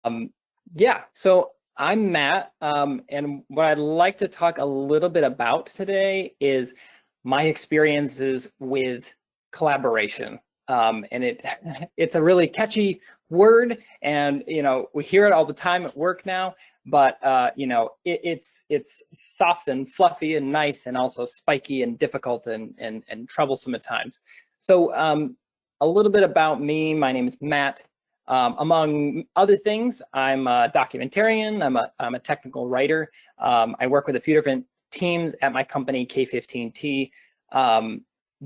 Um, yeah, so I'm Matt, and what I'd like to talk a little bit about today is my experiences with collaboration. And it's a really catchy word, and we hear it all the time at work now. But it's soft and fluffy and nice, and also spiky and difficult and troublesome at times. So a little bit about me. My name is Matt. Among other things, I'm a documentarian, I'm a technical writer. I work with a few different teams at my company, K15T,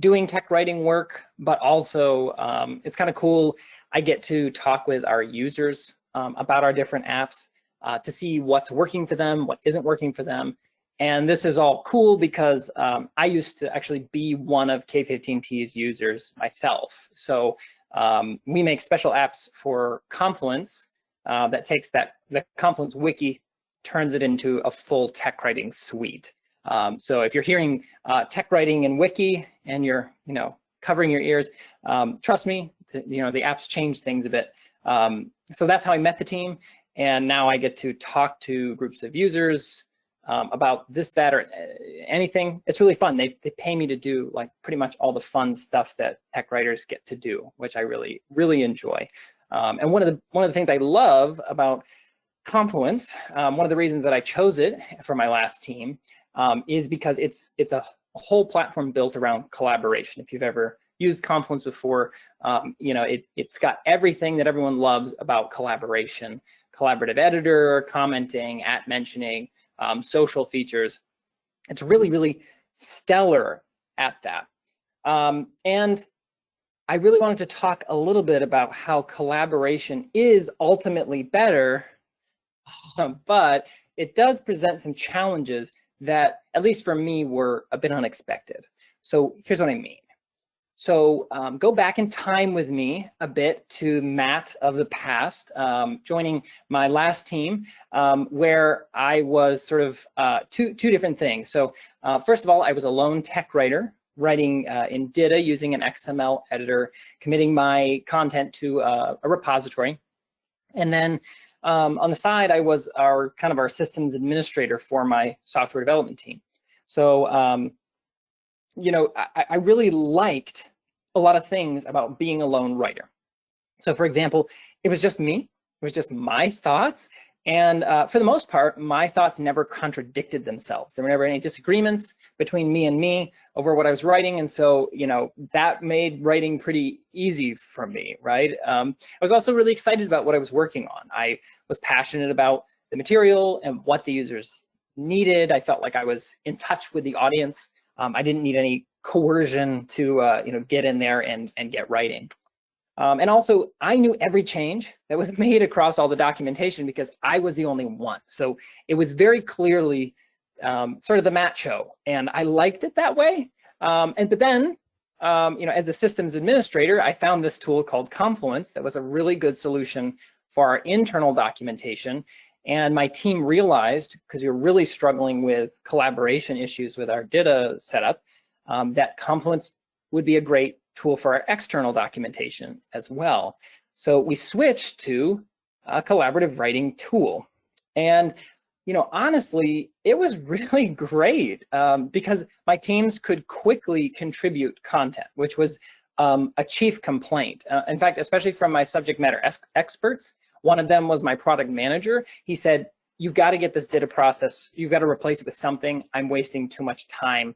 doing tech writing work, but also it's kind of cool. I get to talk with our users about our different apps to see what's working for them, what isn't working for them. And this is all cool because I used to actually be one of K15T's users myself. So we make special apps for Confluence that takes the Confluence wiki, turns it into a full tech writing suite. So if you're hearing tech writing and wiki and you're covering your ears, trust me, the apps change things a bit. So that's how I met the team, and now I get to talk to groups of users about this, that, or anything. It's really fun. They pay me to do like pretty much all the fun stuff that tech writers get to do, which I really, really enjoy. And one of the things I love about Confluence, one of the reasons that I chose it for my last team is because it's a whole platform built around collaboration. If you've ever used Confluence before, it's got everything that everyone loves about collaboration: collaborative editor, commenting, at mentioning, social features. It's really, really stellar at that. And I really wanted to talk a little bit about how collaboration is ultimately better, but it does present some challenges that, at least for me, were a bit unexpected. So here's what I mean. So go back in time with me a bit to Matt of the past, joining my last team, where I was sort of two different things. So first of all, I was a lone tech writer, writing in DITA using an XML editor, committing my content to a repository. And then on the side, I was our systems administrator for my software development team. So I really liked a lot of things about being a lone writer. So for example, it was just me, it was just my thoughts. And for the most part, my thoughts never contradicted themselves. There were never any disagreements between me over what I was writing. And so, that made writing pretty easy for me, right? I was also really excited about what I was working on. I was passionate about the material and what the users needed. I felt like I was in touch with the audience. I didn't need any coercion to get in there and get writing. And also, I knew every change that was made across all the documentation because I was the only one. So it was very clearly sort of the Matt show, and I liked it that way. But then, as a systems administrator, I found this tool called Confluence that was a really good solution for our internal documentation. And my team realized, because we were really struggling with collaboration issues with our DITA setup, that Confluence would be a great tool for our external documentation as well. So we switched to a collaborative writing tool. And honestly, it was really great because my teams could quickly contribute content, which was a chief complaint. In fact, especially from my subject matter experts. One of them was my product manager. He said, "You've got to get this DITA process. You've got to replace it with something. I'm wasting too much time,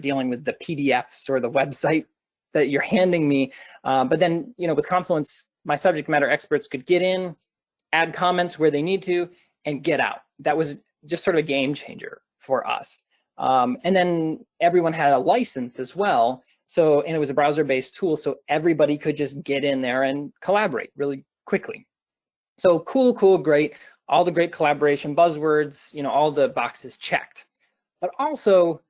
dealing with the PDFs or the website that you're handing me." But then, with Confluence, my subject matter experts could get in, add comments where they need to, and get out. That was just sort of a game changer for us. And then everyone had a license as well. And it was a browser-based tool, so everybody could just get in there and collaborate really quickly. So cool, great. All the great collaboration buzzwords, all the boxes checked. But also,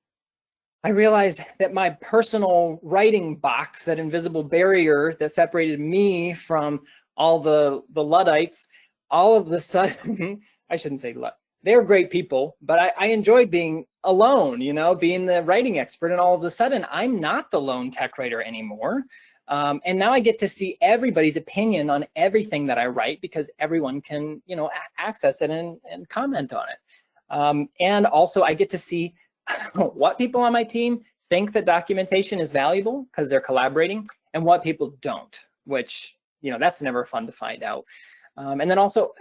I realized that my personal writing box, that invisible barrier that separated me from all the Luddites, all of a sudden, I shouldn't say Ludd, they were great people, but I enjoyed being alone, being the writing expert, and all of a sudden, I'm not the lone tech writer anymore. And now I get to see everybody's opinion on everything that I write, because everyone can, access it and comment on it. And also I get to see what people on my team think that documentation is valuable because they're collaborating, and what people don't, which, that's never fun to find out. And then also,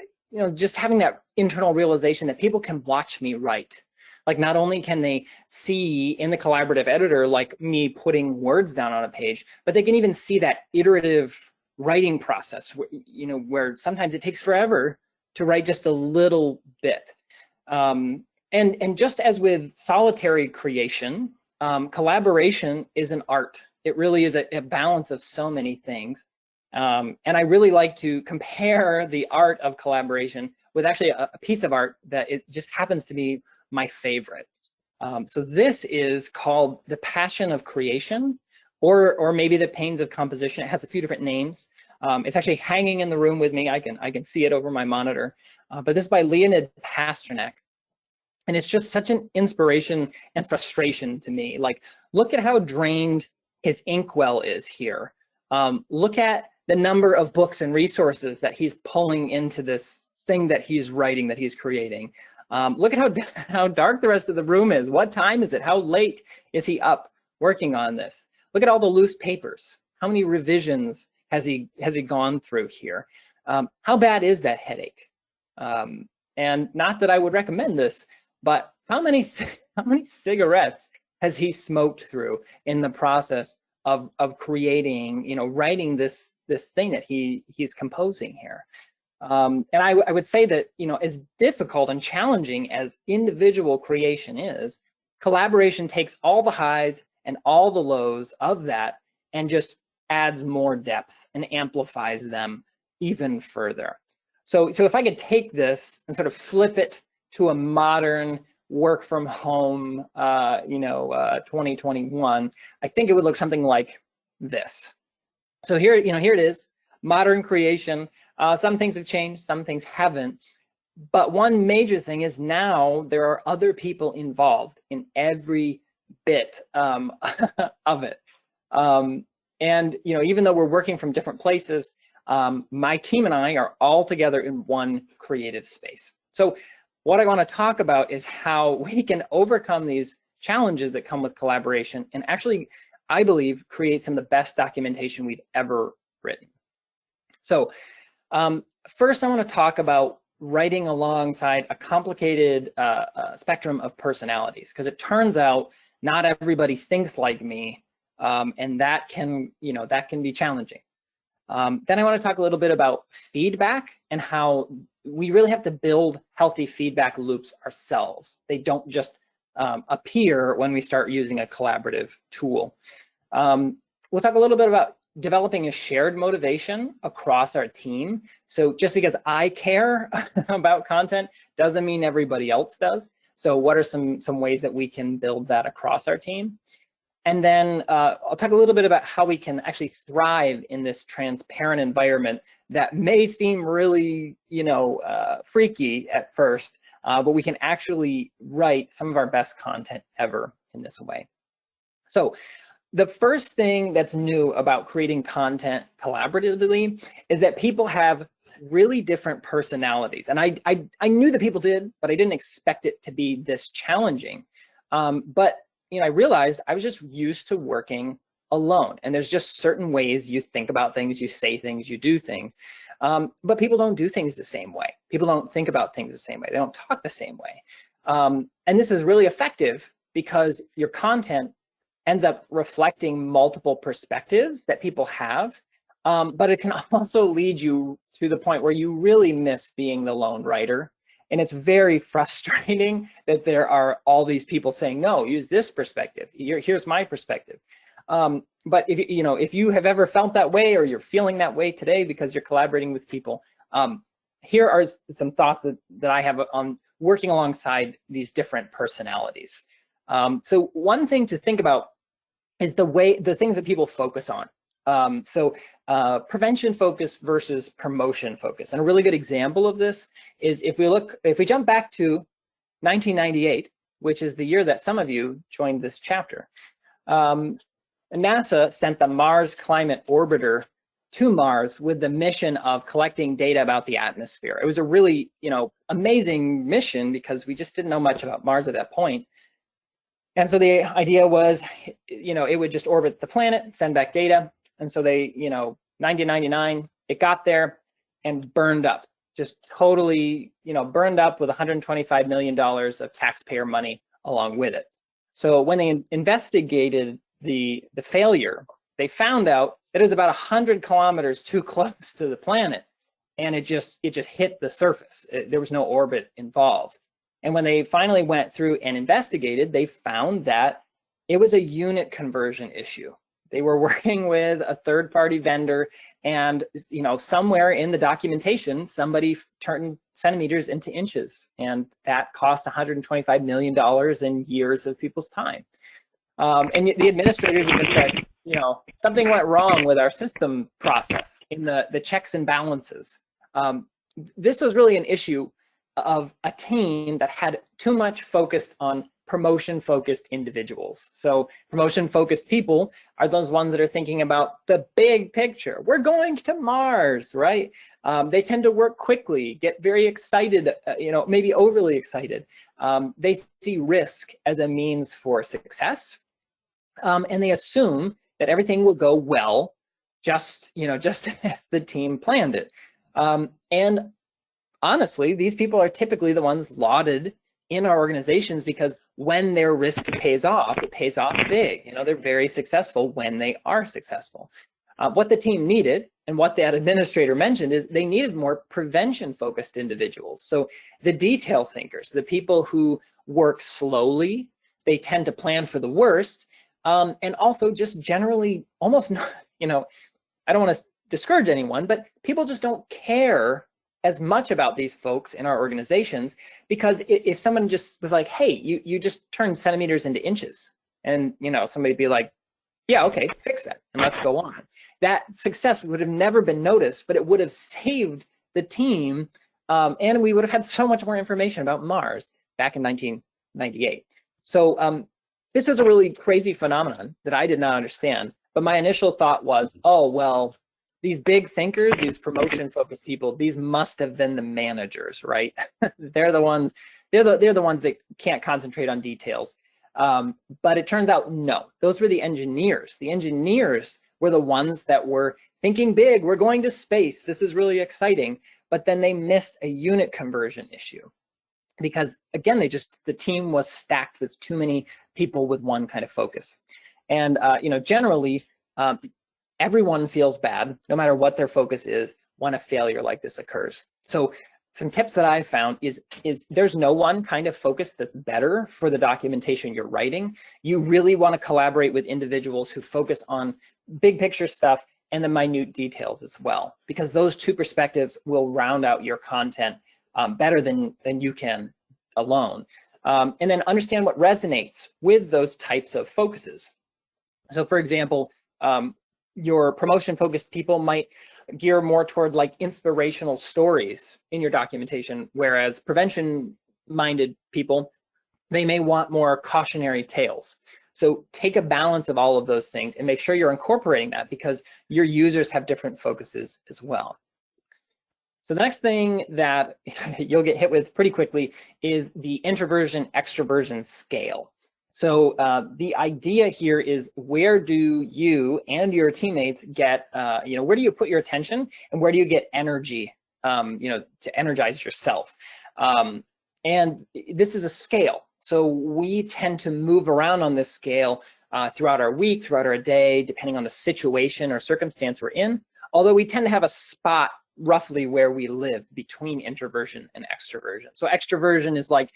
just having that internal realization that people can watch me write. Like, not only can they see in the collaborative editor, like me putting words down on a page, but they can even see that iterative writing process, where sometimes it takes forever to write just a little bit. And just as with solitary creation, collaboration is an art. It really is a balance of so many things. And I really like to compare the art of collaboration with actually a piece of art that it just happens to be my favorite. So this is called The Passion of Creation, or maybe The Pains of Composition. It has a few different names. It's actually hanging in the room with me. I can see it over my monitor. But this is by Leonid Pasternak. And it's just such an inspiration and frustration to me. Like, look at how drained his inkwell is here. Look at the number of books and resources that he's pulling into this thing that he's writing, that he's creating. Look at how dark the rest of the room is. What time is it? How late is he up working on this? Look at all the loose papers. How many revisions has he gone through here? How bad is that headache? And not that I would recommend this, but how many cigarettes has he smoked through in the process of creating, writing this thing that he's composing here? And I would say that, as difficult and challenging as individual creation is, collaboration takes all the highs and all the lows of that and just adds more depth and amplifies them even further. So if I could take this and sort of flip it to a modern work from home, 2021, I think it would look something like this. So here it is, modern creation. Some things have changed, some things haven't. But one major thing is now there are other people involved in every bit of it. And even though we're working from different places, my team and I are all together in one creative space. So what I want to talk about is how we can overcome these challenges that come with collaboration and actually, I believe, create some of the best documentation we've ever written. So first, I want to talk about writing alongside a complicated spectrum of personalities, because it turns out not everybody thinks like me, and that can be challenging. Then I want to talk a little bit about feedback and how we really have to build healthy feedback loops ourselves. They don't just appear when we start using a collaborative tool. We'll talk a little bit about developing a shared motivation across our team. So just because I care about content doesn't mean everybody else does. So what are some ways that we can build that across our team? And then I'll talk a little bit about how we can actually thrive in this transparent environment that may seem really, freaky at first, but we can actually write some of our best content ever in this way. So the first thing that's new about creating content collaboratively is that people have really different personalities. And I knew that people did, but I didn't expect it to be this challenging. But I realized I was just used to working alone, and there's just certain ways you think about things, you say things, you do things, but people don't do things the same way. People don't think about things the same way. They don't talk the same way. And this is really effective because your content ends up reflecting multiple perspectives that people have, but it can also lead you to the point where you really miss being the lone writer. And it's very frustrating that there are all these people saying, no, use this perspective. Here's my perspective. But if you have ever felt that way, or you're feeling that way today because you're collaborating with people, here are some thoughts that I have on working alongside these different personalities. So one thing to think about is the things that people focus on. Prevention focus versus promotion focus. And a really good example of this is if we jump back to 1998, which is the year that some of you joined this chapter. And NASA sent the Mars Climate Orbiter to Mars with the mission of collecting data about the atmosphere. It was a really, amazing mission because we just didn't know much about Mars at that point. And so the idea was, it would just orbit the planet, send back data. And so they, 1999, it got there and burned up, just totally, burned up with $125 million of taxpayer money along with it. So when they investigated the failure, they found out that it was about 100 kilometers too close to the planet, and it just hit the surface. There was no orbit involved. And when they finally went through and investigated, they found that it was a unit conversion issue. They were working with a third-party vendor, and somewhere in the documentation, somebody turned centimeters into inches, and that cost $125 million and years of people's time. And the administrators even said, something went wrong with our system process in the checks and balances. This was really an issue of a team that had too much focused on promotion-focused individuals. So promotion-focused people are those ones that are thinking about the big picture. We're going to Mars, right? They tend to work quickly, get very excited, maybe overly excited. They see risk as a means for success, and they assume that everything will go well, just as the team planned it. And honestly, these people are typically the ones lauded in our organizations because when their risk pays off, it pays off big. They're very successful when they are successful. What the team needed, and what that administrator mentioned, is they needed more prevention-focused individuals. So the detail thinkers, the people who work slowly, they tend to plan for the worst, and also just generally almost not, I don't want to discourage anyone, but people just don't care as much about these folks in our organizations, because if someone just was like, hey, you just turned centimeters into inches, and somebody'd be like, yeah, okay, fix that and let's go on. That success would have never been noticed, but it would have saved the team, and we would have had so much more information about Mars back in 1998. So this is a really crazy phenomenon that I did not understand, but my initial thought was, oh, well, these big thinkers, these promotion-focused people, these must have been the managers, right? They're the ones that can't concentrate on details. But it turns out, no, those were the engineers. The engineers were the ones that were thinking big. We're going to space. This is really exciting. But then they missed a unit conversion issue because, again, the team was stacked with too many people with one kind of focus. And generally, everyone feels bad, no matter what their focus is, when a failure like this occurs. So some tips that I've found is there's no one kind of focus that's better for the documentation you're writing. You really want to collaborate with individuals who focus on big picture stuff and the minute details as well, because those two perspectives will round out your content better than you can alone. And then understand what resonates with those types of focuses. So for example, your promotion-focused people might gear more toward like inspirational stories in your documentation, whereas prevention-minded people, they may want more cautionary tales. So take a balance of all of those things and make sure you're incorporating that, because your users have different focuses as well. So the next thing that you'll get hit with pretty quickly is the introversion-extroversion scale. So the idea here is, where do you and your teammates get, where do you put your attention, and where do you get energy, to energize yourself? And this is a scale. So we tend to move around on this scale throughout our week, throughout our day, depending on the situation or circumstance we're in, although we tend to have a spot roughly where we live between introversion and extroversion. So extroversion is like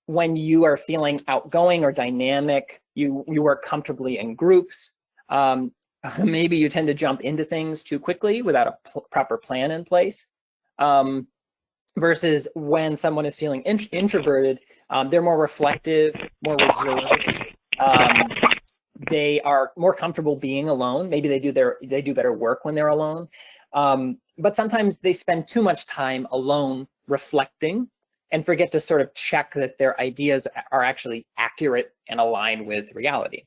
when you are feeling outgoing or dynamic, you work comfortably in groups. Maybe you tend to jump into things too quickly without a proper plan in place. Versus when someone is feeling introverted, they're more reflective, more reserved. They are more comfortable being alone. Maybe they do better work when they're alone. But sometimes they spend too much time alone reflecting and forget to sort of check that their ideas are actually accurate and aligned with reality.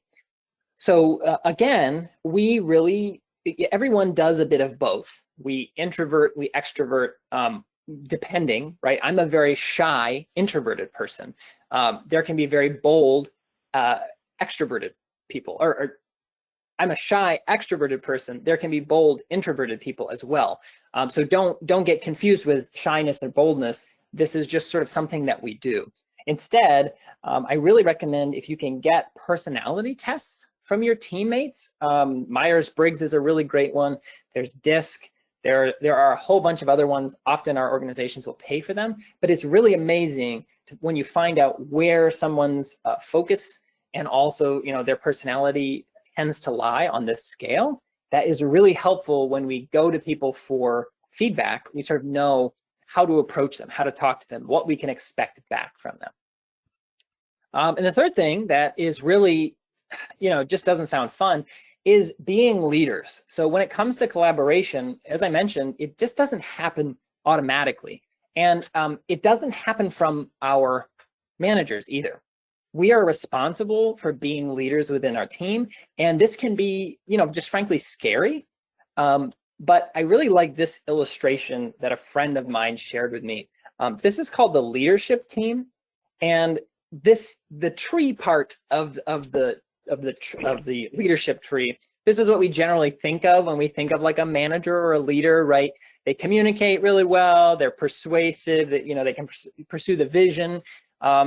So again, everyone does a bit of both. We introvert, we extrovert, depending, right? I'm a very shy, introverted person. There can be very bold, extroverted people, or I'm a shy, extroverted person. There can be bold, introverted people as well. So don't get confused with shyness or boldness. This is just sort of something that we do. Instead, I really recommend if you can get personality tests from your teammates. Myers-Briggs is a really great one. There's DISC. There are a whole bunch of other ones. Often our organizations will pay for them, but it's really amazing when you find out where someone's focus and also their personality tends to lie on this scale. That is really helpful when we go to people for feedback. We sort of know how to approach them, how to talk to them, what we can expect back from them. And the third thing that is really, just doesn't sound fun is being leaders. So when it comes to collaboration, as I mentioned, it just doesn't happen automatically. And it doesn't happen from our managers either. We are responsible for being leaders within our team. And this can be, just frankly scary. But I really like this illustration that a friend of mine shared with me. This is called the leadership team. And the tree part of the leadership tree, this is what we generally think of when we think of like a manager or a leader, right? They communicate really well, they're persuasive, that they can pursue the vision,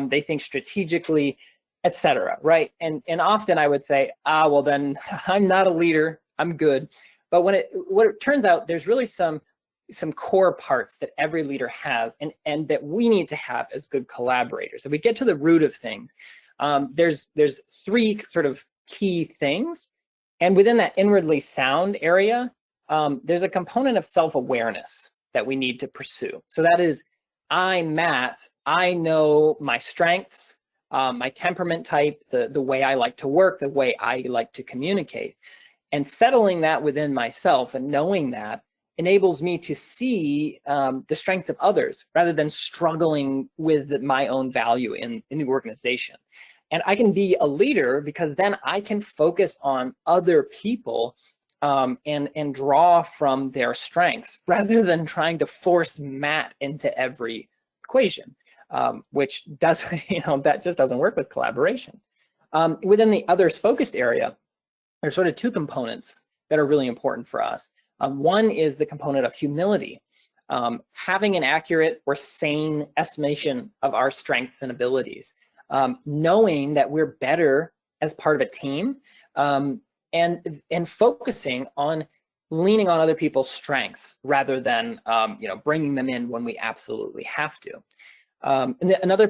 they think strategically, etc. Right? And often I would say, well then I'm not a leader, I'm good. But what it turns out, there's really some core parts that every leader has and that we need to have as good collaborators. If we get to the root of things, there's three sort of key things. And within that inwardly sound area, there's a component of self-awareness that we need to pursue. So that is, I'm Matt, I know my strengths, my temperament type, the way I like to work, the way I like to communicate. And settling that within myself and knowing that enables me to see the strengths of others rather than struggling with my own value in the organization. And I can be a leader because then I can focus on other people and draw from their strengths rather than trying to force Matt into every equation, which does, that just doesn't work with collaboration. Within the others focused area, there's sort of two components that are really important for us. One is the component of humility, having an accurate or sane estimation of our strengths and abilities, knowing that we're better as part of a team, and focusing on leaning on other people's strengths rather than bringing them in when we absolutely have to. And another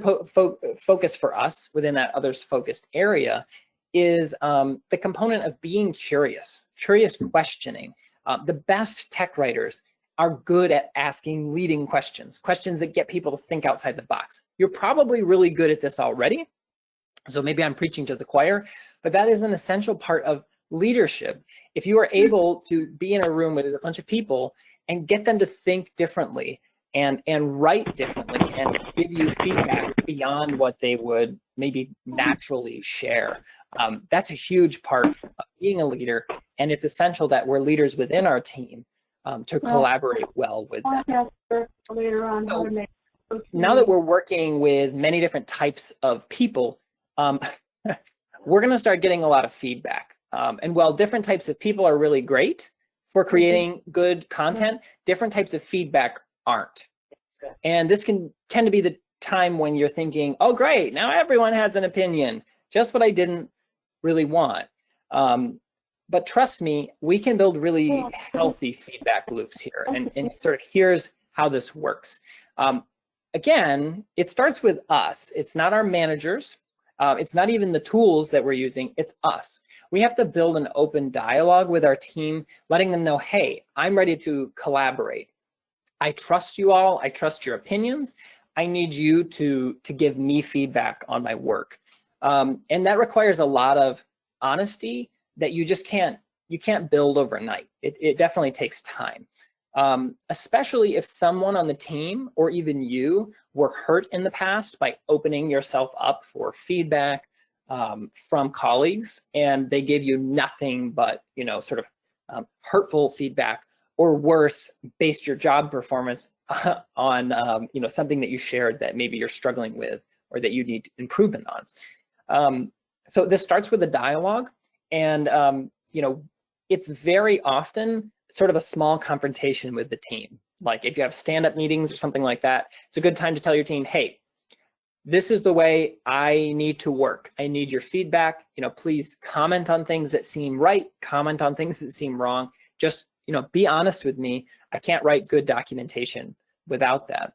focus for us within that others focused area is the component of being curious questioning. The best tech writers are good at asking leading questions that get people to think outside the box. You're probably really good at this already, so maybe I'm preaching to the choir, but that is an essential part of leadership. If you are able to be in a room with a bunch of people and get them to think differently and write differently and give you feedback beyond what they would maybe naturally share, that's a huge part of being a leader, and it's essential that we're leaders within our team to collaborate well with them. Later on, so now that we're working with many different types of people, we're going to start getting a lot of feedback. And while different types of people are really great for creating good content, different types of feedback aren't. And this can tend to be the time when you're thinking, oh, great, now everyone has an opinion, just what I didn't really want. But trust me, we can build really healthy feedback loops here. And sort of here's how this works. Again, it starts with us. It's not our managers. It's not even the tools that we're using. It's us. We have to build an open dialogue with our team, letting them know, hey, I'm ready to collaborate. I trust you all. I trust your opinions. I need you to give me feedback on my work. And that requires a lot of honesty that you can't build overnight. It definitely takes time. Especially if someone on the team or even you were hurt in the past by opening yourself up for feedback from colleagues and they give you nothing but, sort of hurtful feedback, or worse, based your job performance on, something that you shared that maybe you're struggling with or that you need improvement on. So this starts with a dialogue, and it's very often sort of a small confrontation with the team. Like if you have stand-up meetings or something like that, it's a good time to tell your team, hey, this is the way I need to work. I need your feedback. Please comment on things that seem right, comment on things that seem wrong. Just, be honest with me. I can't write good documentation without that.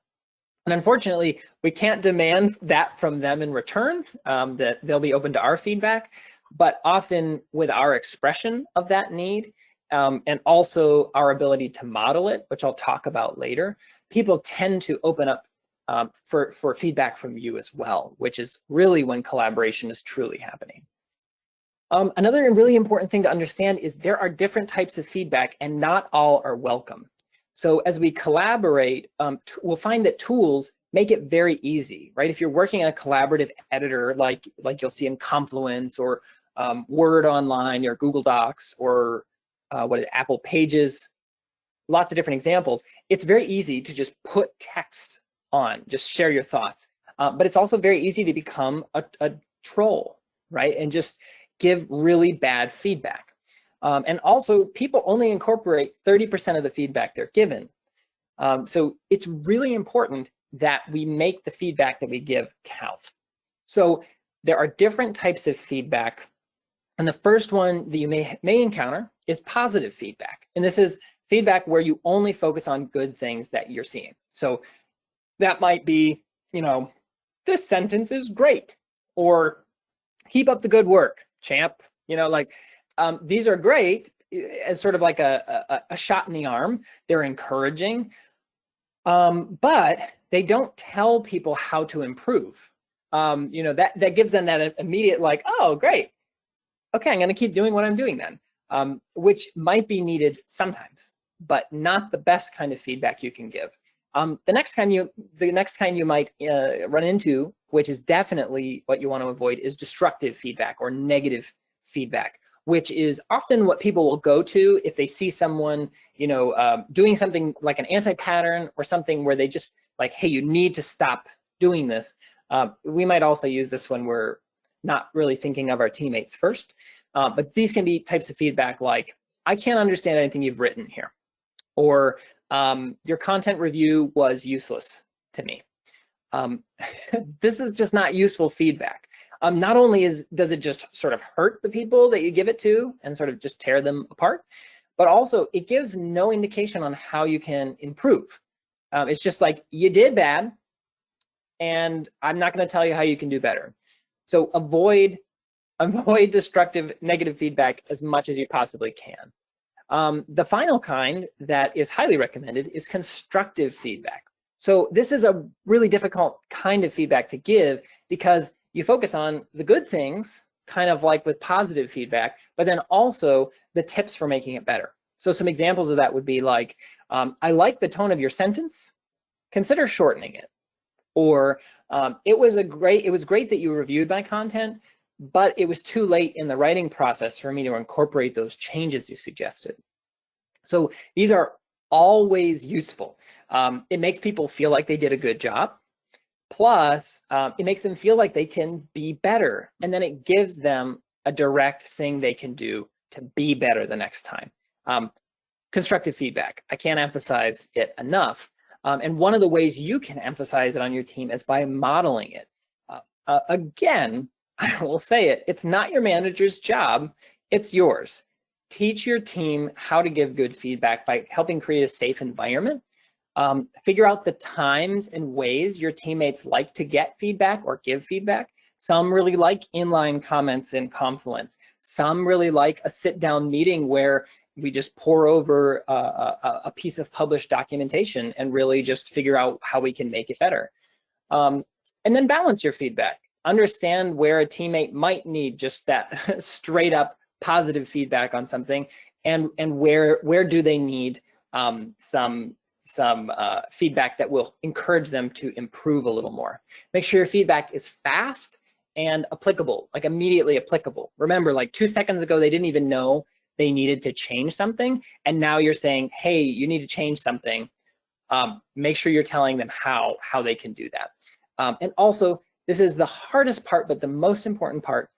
And unfortunately, we can't demand that from them in return, that they'll be open to our feedback, but often with our expression of that need, and also our ability to model it, which I'll talk about later, people tend to open up for feedback from you as well, which is really when collaboration is truly happening. Another really important thing to understand is there are different types of feedback and not all are welcome. So as we collaborate, we'll find that tools make it very easy, right? If you're working in a collaborative editor, like you'll see in Confluence or Word Online or Google Docs or Apple Pages, lots of different examples, it's very easy to just put text on, just share your thoughts. But it's also very easy to become a troll, right? And just give really bad feedback. And also, people only incorporate 30% of the feedback they're given. So it's really important that we make the feedback that we give count. So there are different types of feedback. And the first one that you may encounter is positive feedback. And this is feedback where you only focus on good things that you're seeing. So that might be, this sentence is great, or keep up the good work, champ. These are great as sort of like a shot in the arm. They're encouraging, but they don't tell people how to improve. That gives them that immediate like, oh, great. Okay, I'm going to keep doing what I'm doing then, which might be needed sometimes, but not the best kind of feedback you can give. The next kind you might run into, which is definitely what you want to avoid, is destructive feedback or negative feedback, which is often what people will go to if they see someone, doing something like an anti-pattern or something where they just like, hey, you need to stop doing this. We might also use this when we're not really thinking of our teammates first, but these can be types of feedback like, I can't understand anything you've written here, or your content review was useless to me. This is just not useful feedback. Not only does it just sort of hurt the people that you give it to and sort of just tear them apart, but also it gives no indication on how you can improve. It's just like, you did bad, and I'm not going to tell you how you can do better. So avoid destructive, negative feedback as much as you possibly can. The final kind that is highly recommended is constructive feedback. So this is a really difficult kind of feedback to give because you focus on the good things, kind of like with positive feedback, but then also the tips for making it better. So some examples of that would be like, I like the tone of your sentence, consider shortening it. Or it was great that you reviewed my content, but it was too late in the writing process for me to incorporate those changes you suggested. So these are always useful. It makes people feel like they did a good job. Plus, it makes them feel like they can be better. And then it gives them a direct thing they can do to be better the next time. Constructive feedback, I can't emphasize it enough. And one of the ways you can emphasize it on your team is by modeling it. Again, I will say it, it's not your manager's job, it's yours. Teach your team how to give good feedback by helping create a safe environment. Figure out the times and ways your teammates like to get feedback or give feedback. Some really like inline comments in Confluence. Some really like a sit-down meeting where we just pour over a piece of published documentation and really just figure out how we can make it better. And then balance your feedback. Understand where a teammate might need just that straight up positive feedback on something, and where do they need some feedback that will encourage them to improve a little more. Make sure your feedback is fast and applicable, like immediately applicable. Remember, like 2 seconds ago, they didn't even know they needed to change something. And now you're saying, hey, you need to change something. Make sure you're telling them how they can do that. And also, this is the hardest part, but the most important part.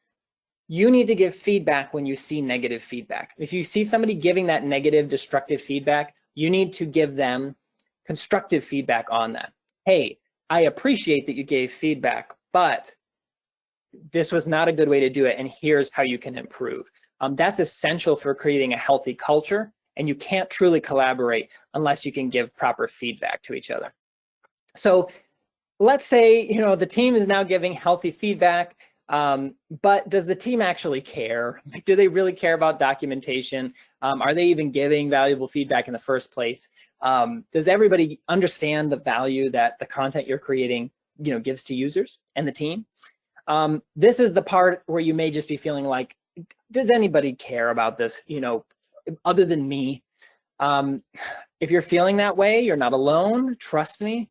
You need to give feedback when you see negative feedback. If you see somebody giving that negative, destructive feedback, you need to give them constructive feedback on that. Hey, I appreciate that you gave feedback, but this was not a good way to do it, and here's how you can improve. That's essential for creating a healthy culture, and you can't truly collaborate unless you can give proper feedback to each other. So let's say, the team is now giving healthy feedback, but does the team actually care? Like, do they really care about documentation? Are they even giving valuable feedback in the first place? Does everybody understand the value that the content you're creating, gives to users and the team? This is the part where you may just be feeling like, does anybody care about this, other than me? If you're feeling that way, you're not alone. Trust me.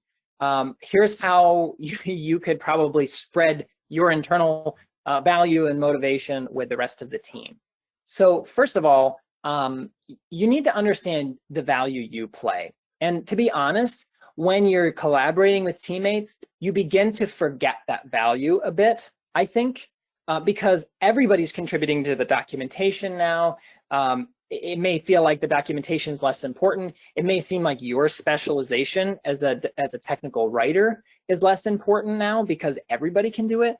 Here's how you could probably spread your internal value and motivation with the rest of the team. So first of all, you need to understand the value you play. And to be honest, when you're collaborating with teammates, you begin to forget that value a bit, I think, because everybody's contributing to the documentation now. It may feel like the documentation is less important. It may seem like your specialization as a technical writer is less important now because everybody can do it.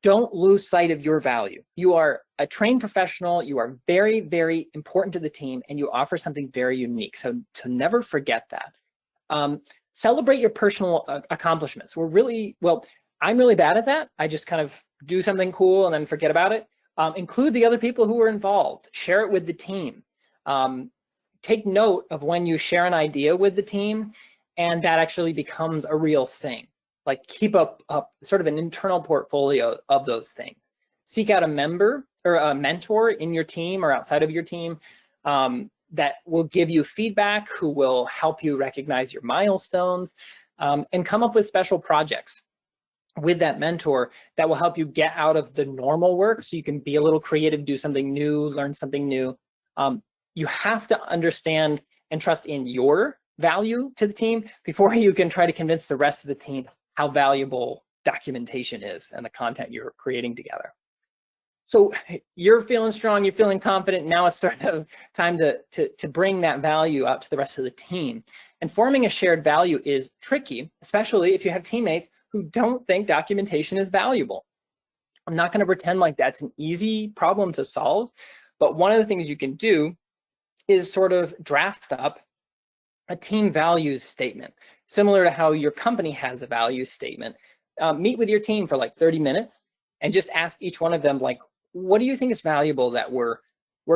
Don't lose sight of your value. You are a trained professional. You are very, very important to the team, and you offer something very unique. So never forget that. Celebrate your personal accomplishments. I'm really bad at that. I just kind of do something cool and then forget about it. Include the other people who were involved. Share it with the team. Take note of when you share an idea with the team and that actually becomes a real thing. Like, keep up sort of an internal portfolio of those things. Seek out a member or a mentor in your team or outside of your team that will give you feedback, who will help you recognize your milestones, and come up with special projects with that mentor that will help you get out of the normal work so you can be a little creative, do something new, learn something new. You have to understand and trust in your value to the team before you can try to convince the rest of the team how valuable documentation is and the content you're creating together. So you're feeling strong, you're feeling confident. Now it's sort of time to bring that value out to the rest of the team. And forming a shared value is tricky, especially if you have teammates who don't think documentation is valuable. I'm not going to pretend like that's an easy problem to solve, but one of the things you can do is sort of draft up a team values statement, similar to how your company has a values statement. Meet with your team for like 30 minutes and just ask each one of them, like, what do you think is valuable that we're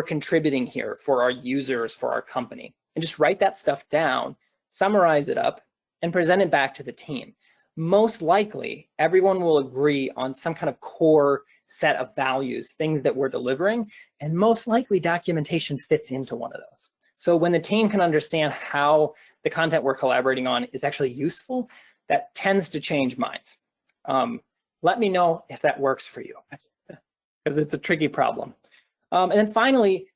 contributing here for our users, for our company? And just write that stuff down, summarize it up, and present it back to the team. Most likely, everyone will agree on some kind of core set of values, things that we're delivering, and most likely documentation fits into one of those. So when the team can understand how the content we're collaborating on is actually useful, that tends to change minds. Let me know if that works for you, because it's a tricky problem. And then finally,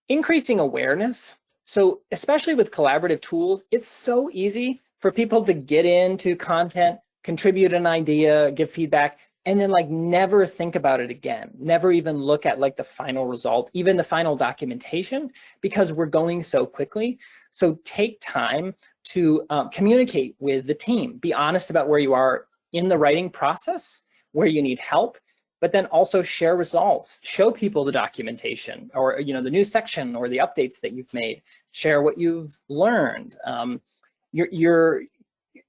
increasing awareness. So especially with collaborative tools, it's so easy for people to get into content, contribute an idea, give feedback, and then like never think about it again, never even look at like the final result, even the final documentation, because we're going so quickly. So take time to communicate with the team, be honest about where you are in the writing process, where you need help, but then also share results, show people the documentation or the new section or the updates that you've made, share what you've learned.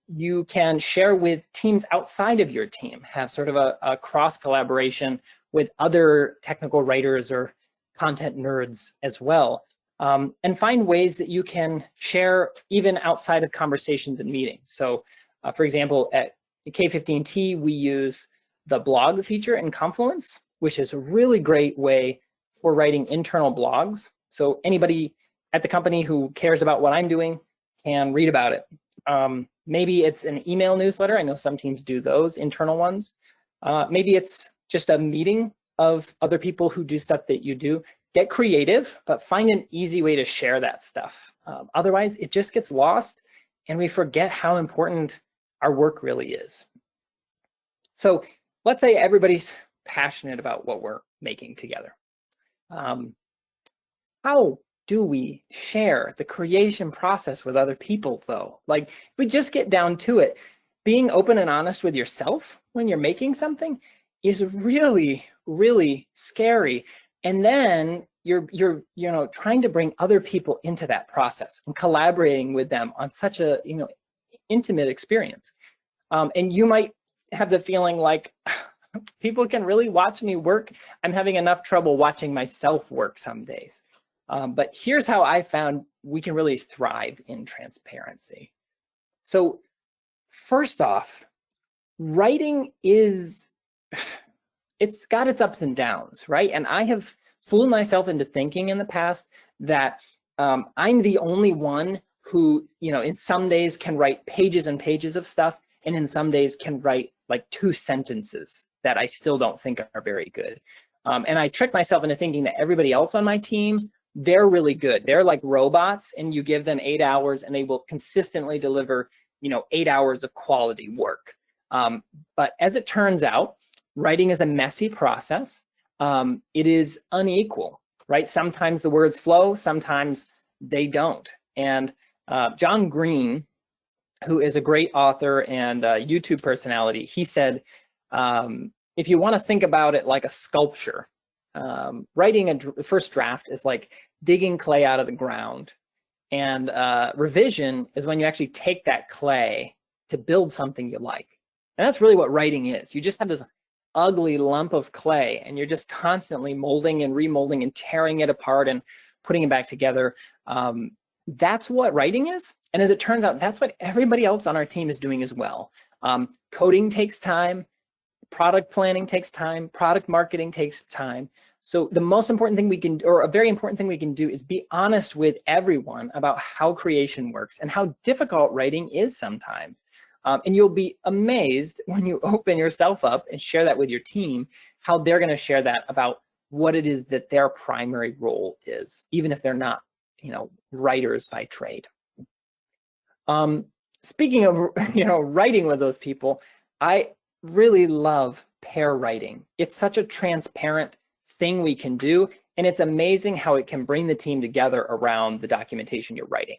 You can share with teams outside of your team, have sort of a cross collaboration with other technical writers or content nerds as well, and find ways that you can share even outside of conversations and meetings. So for example, at K15T, we use the blog feature in Confluence, which is a really great way for writing internal blogs. So anybody at the company who cares about what I'm doing can read about it. Maybe it's an email newsletter. I know some teams do those internal ones. Maybe it's just a meeting of other people who do stuff that you do. Get creative, but find an easy way to share that stuff. Otherwise, it just gets lost and we forget how important our work really is. So let's say everybody's passionate about what we're making together. How do we share the creation process with other people though? Like, if we just get down to it, being open and honest with yourself when you're making something is really, really scary. And then you're trying to bring other people into that process and collaborating with them on such a intimate experience. And you might have the feeling like people can really watch me work. I'm having enough trouble watching myself work some days. But here's how I found we can really thrive in transparency. So first off, writing it's got its ups and downs, right? And I have fooled myself into thinking in the past that I'm the only one who, in some days can write pages and pages of stuff, and in some days can write like 2 sentences that I still don't think are very good. And I tricked myself into thinking that everybody else on my team, they're really good. They're like robots, and you give them 8 hours and they will consistently deliver, 8 hours of quality work. But as it turns out, writing is a messy process. It is unequal, right? Sometimes the words flow, sometimes they don't. And John Green, who is a great author and YouTube personality, he said, if you want to think about it like a sculpture, writing a first draft is like digging clay out of the ground. And revision is when you actually take that clay to build something you like. And that's really what writing is. You just have this ugly lump of clay and you're just constantly molding and remolding and tearing it apart and putting it back together. That's what writing is. And as it turns out, that's what everybody else on our team is doing as well. Coding takes time, product planning takes time, product marketing takes time. So the most important thing we can, or a very important thing we can do, is be honest with everyone about how creation works and how difficult writing is sometimes. And you'll be amazed when you open yourself up and share that with your team, how they're going to share that about what it is that their primary role is, even if they're not, writers by trade. Speaking of, writing with those people, I really love pair writing. It's such a transparent thing we can do, and it's amazing how it can bring the team together around the documentation you're writing.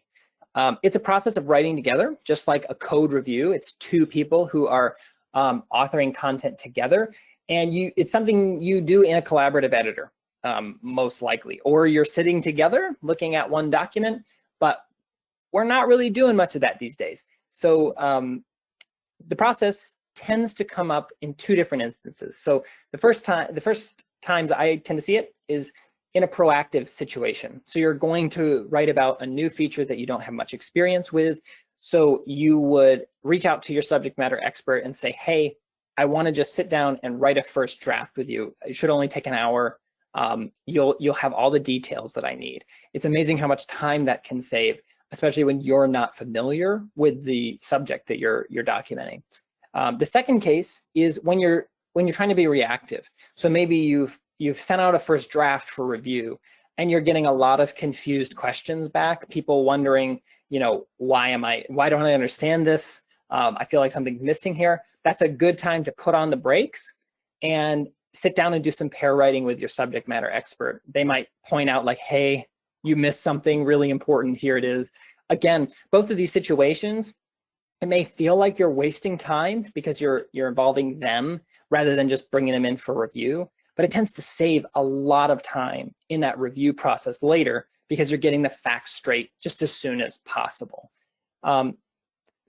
It's a process of writing together, just like a code review. It's 2 people who are authoring content together, and it's something you do in a collaborative editor, most likely, or you're sitting together looking at one document, but we're not really doing much of that these days. So the process tends to come up in 2 different instances. So the first times I tend to see it is in a proactive situation. So you're going to write about a new feature that you don't have much experience with. So you would reach out to your subject matter expert and say, hey, I want to just sit down and write a first draft with you. It should only take an hour. You'll have all the details that I need. It's amazing how much time that can save, especially when you're not familiar with the subject that you're documenting. The second case is when you're trying to be reactive. So maybe you've sent out a first draft for review and you're getting a lot of confused questions back, people wondering, why don't I understand this? I feel like something's missing here. That's a good time to put on the brakes and sit down and do some pair writing with your subject matter expert. They might point out like, hey, you missed something really important, here it is. Again, both of these situations, it may feel like you're wasting time because you're involving them rather than just bringing them in for review, but it tends to save a lot of time in that review process later because you're getting the facts straight just as soon as possible.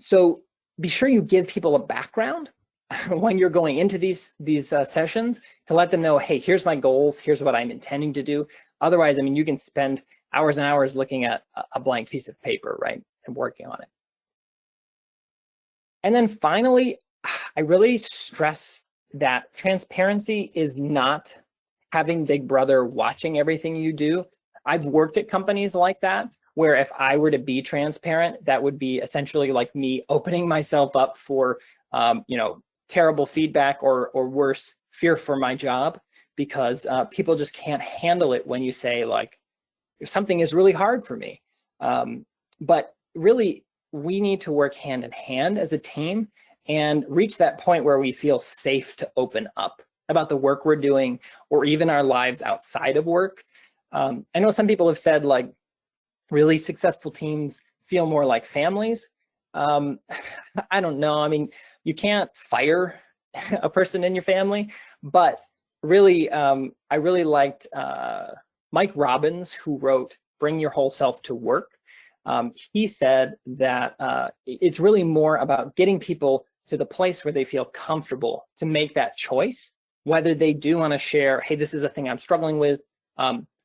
So be sure you give people a background when you're going into these sessions to let them know, hey, here's my goals, here's what I'm intending to do. Otherwise, you can spend hours and hours looking at a blank piece of paper, right, and working on it. And then finally, I really stress that transparency is not having Big Brother watching everything you do. I've worked at companies like that, where if I were to be transparent, that would be essentially like me opening myself up for, terrible feedback, or worse, fear for my job, because people just can't handle it when you say like, something is really hard for me. But really, we need to work hand in hand as a team and reach that point where we feel safe to open up about the work we're doing, or even our lives outside of work. I know some people have said like really successful teams feel more like families. I don't know. I mean, you can't fire a person in your family, but really, I really liked Mike Robbins, who wrote Bring Your Whole Self to Work. He said that it's really more about getting people to the place where they feel comfortable to make that choice, whether they do want to share, hey, this is a thing I'm struggling with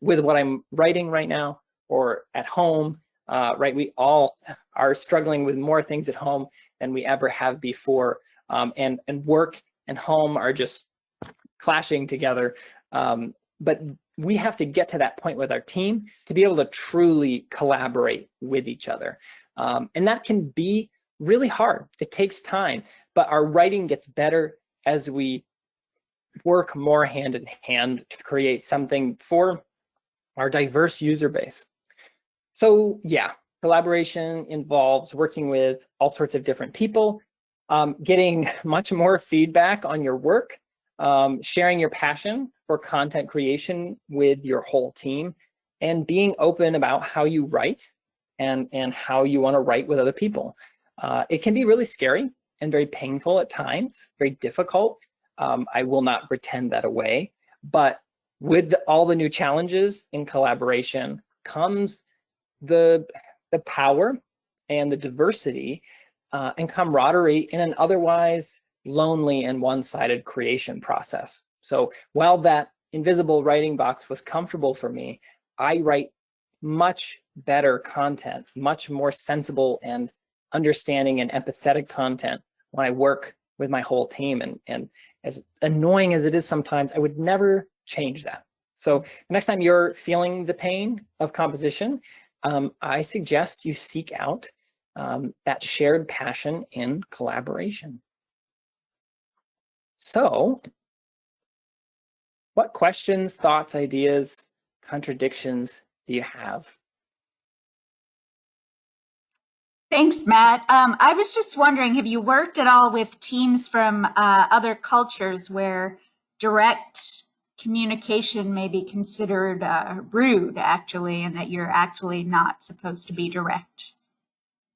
what I'm writing right now, or at home, right? We all are struggling with more things at home than we ever have before. And work and home are just clashing together. But we have to get to that point with our team to be able to truly collaborate with each other. And that can be really hard. It takes time, but our writing gets better as we work more hand in hand to create something for our diverse user base. So yeah, collaboration involves working with all sorts of different people, getting much more feedback on your work, sharing your passion for content creation with your whole team, and being open about how you write and how you want to write with other people. It can be really scary and very painful at times, very difficult. I will not pretend that away, but with all the new challenges in collaboration comes the power and the diversity and camaraderie in an otherwise lonely and one-sided creation process. So while that invisible writing box was comfortable for me, I write much better content, much more sensible and understanding and empathetic content when I work with my whole team. And as annoying as it is sometimes, I would never change that. So the next time you're feeling the pain of composition, I suggest you seek out that shared passion in collaboration. So what questions, thoughts, ideas, contradictions do you have? Thanks, Matt. I was just wondering, have you worked at all with teams from other cultures where direct communication may be considered rude, actually, and that you're actually not supposed to be direct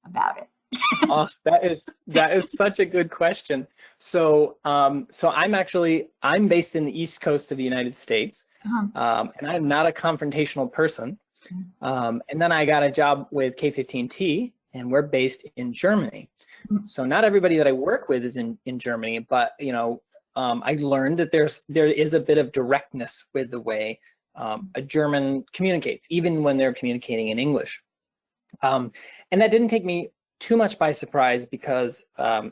about it? Oh, that is such a good question. So I'm based in the East Coast of the United States, and I'm not a confrontational person. And then I got a job with K15T, and we're based in Germany. So not everybody that I work with is in Germany, but I learned that there is a bit of directness with the way a German communicates, even when they're communicating in English. And that didn't take me too much by surprise, because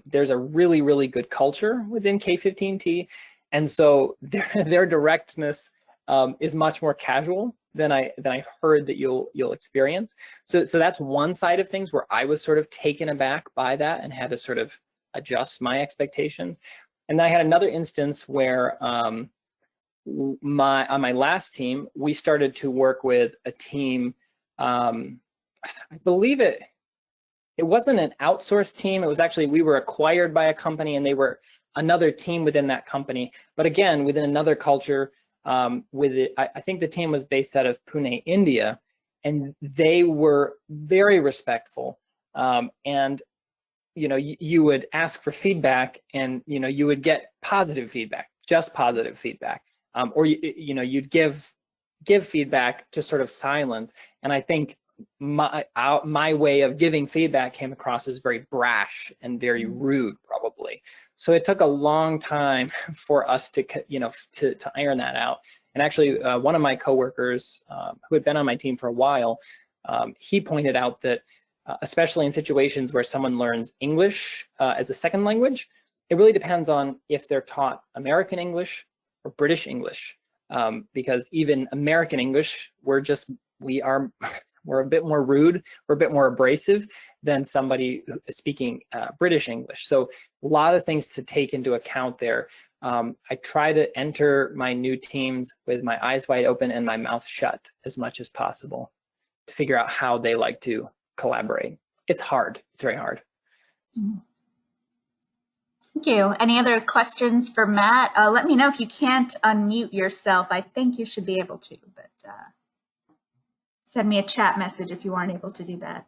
there's a really, really good culture within K15T. And so their directness is much more casual than I've heard that you'll experience. So that's one side of things where I was sort of taken aback by that and had to sort of adjust my expectations. And then I had another instance where on my last team, we started to work with a team. I believe it wasn't an outsourced team. It was actually, we were acquired by a company, and they were another team within that company. But again, within another culture. I think the team was based out of Pune, India, and they were very respectful. And you would ask for feedback, and you would get positive feedback, just positive feedback, or you'd give feedback to sort of silence. And I think my way of giving feedback came across as very brash and very rude, probably. So it took a long time for us to iron that out. And actually, one of my coworkers who had been on my team for a while, he pointed out that especially in situations where someone learns English as a second language, it really depends on if they're taught American English or British English, because even American English, we're a bit more rude, we're a bit more abrasive. than somebody speaking British English. So a lot of things to take into account there. I try to enter my new teams with my eyes wide open and my mouth shut as much as possible to figure out how they like to collaborate. It's hard. It's very hard. Thank you. Any other questions for Matt? Let me know if you can't unmute yourself. I think you should be able to, but send me a chat message if you aren't able to do that.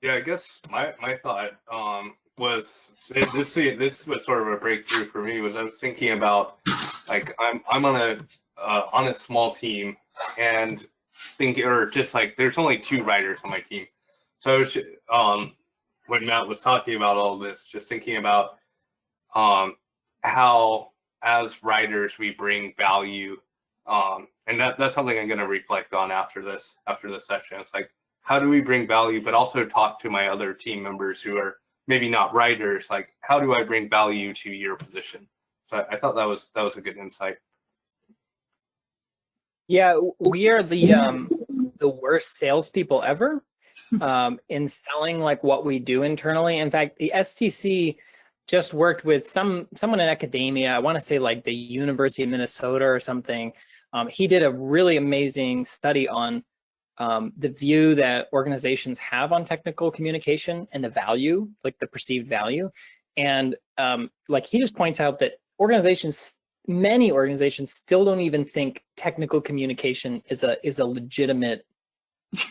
Yeah, I guess my thought was this was sort of a breakthrough for me. Was I was thinking about, like, I'm on a small team, and just like there's only 2 writers on my team, so I was, when Matt was talking about all this, just thinking about how as writers we bring value, and that's something I'm going to reflect on after this session. It's like, how do we bring value, but also talk to my other team members who are maybe not writers? Like, how do I bring value to your position? So I thought that was a good insight. Yeah, we are the worst salespeople ever in selling like what we do internally. In fact, the STC just worked with someone in academia. I want to say like the University of Minnesota or something. He did a really amazing study on the view that organizations have on technical communication and the value, like the perceived value. And like he just points out that many organizations still don't even think technical communication is a legitimate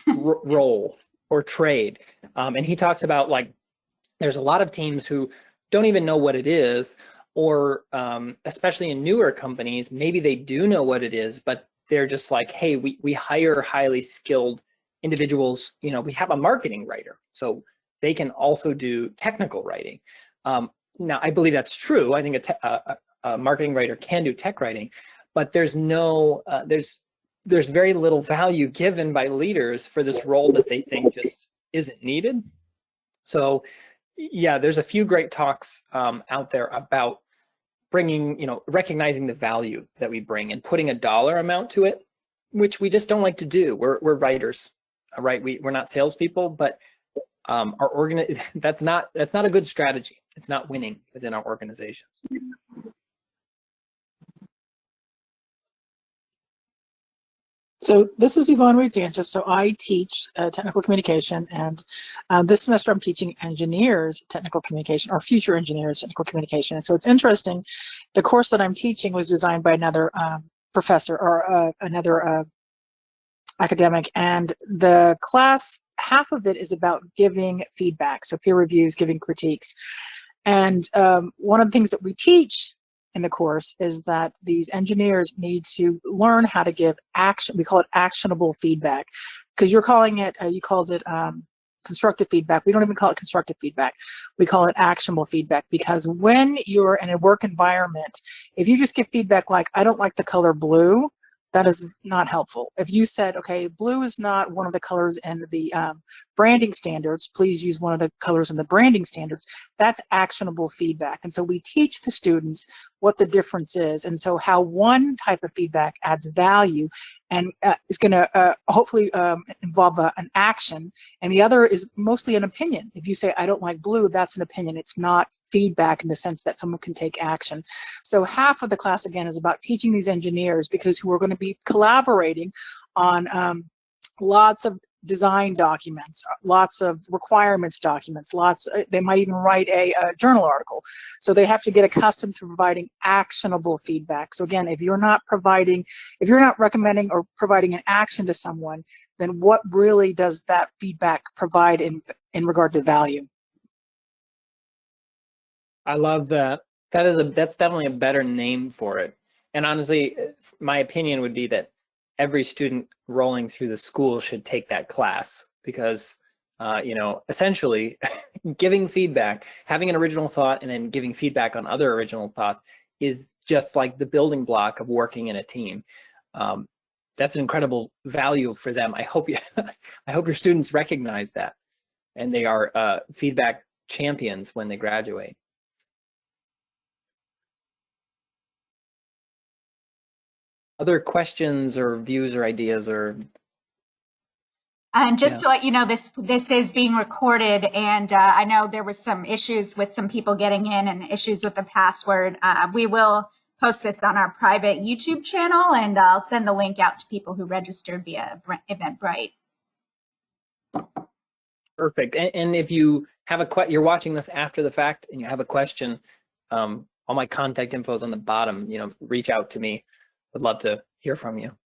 role or trade. And he talks about, like, there's a lot of teams who don't even know what it is, or especially in newer companies, maybe they do know what it is, but they're just like, hey, we hire highly skilled individuals. You know, we have a marketing writer, so they can also do technical writing. Now, I believe that's true. I think a marketing writer can do tech writing, but there's very little value given by leaders for this role that they think just isn't needed. So yeah, there's a few great talks out there about recognizing the value that we bring and putting a dollar amount to it, which we just don't like to do. We're writers, right? We're not salespeople, but that's not a good strategy. It's not winning within our organizations. So this is Yvonne Reed-Sanchez. So I teach technical communication, and this semester I'm teaching engineers technical communication, or future engineers technical communication. And so it's interesting. The course that I'm teaching was designed by another professor, or another academic, and the class, half of it is about giving feedback, so peer reviews, giving critiques. And one of the things that we teach in the course is that these engineers need to learn how to give action. We call it actionable feedback, because you're calling it, you called it constructive feedback. We don't even call it constructive feedback. We call it actionable feedback, because when you're in a work environment, if you just give feedback like, I don't like the color blue, that is not helpful. If you said, okay, blue is not one of the colors in the branding standards, please use one of the colors in the branding standards, that's actionable feedback. And so we teach the students what the difference is, and so how one type of feedback adds value and is going to hopefully involve an action, and the other is mostly an opinion. If you say, I don't like blue, that's an opinion. It's not feedback in the sense that someone can take action. So half of the class, again, is about teaching these engineers, because who are going to be collaborating on lots of design documents, lots of requirements documents, they might even write a journal article. So they have to get accustomed to providing actionable feedback. So again, if you're not recommending or providing an action to someone, then what really does that feedback provide in regard to value? I love that. That's definitely a better name for it. And honestly, my opinion would be that every student rolling through the school should take that class, because essentially giving feedback, having an original thought, and then giving feedback on other original thoughts is just like the building block of working in a team. That's an incredible value for them. I hope your students recognize that, and they are feedback champions when they graduate. Other questions or views or ideas or And just Yeah. to let you know, this is being recorded, and I know there was some issues with some people getting in and issues with the password. We will post this on our private YouTube channel, and I'll send the link out to people who registered via Eventbrite. Perfect. And if you have you're watching this after the fact and you have a question, all my contact info is on the bottom. Reach out to me. Would love to hear from you.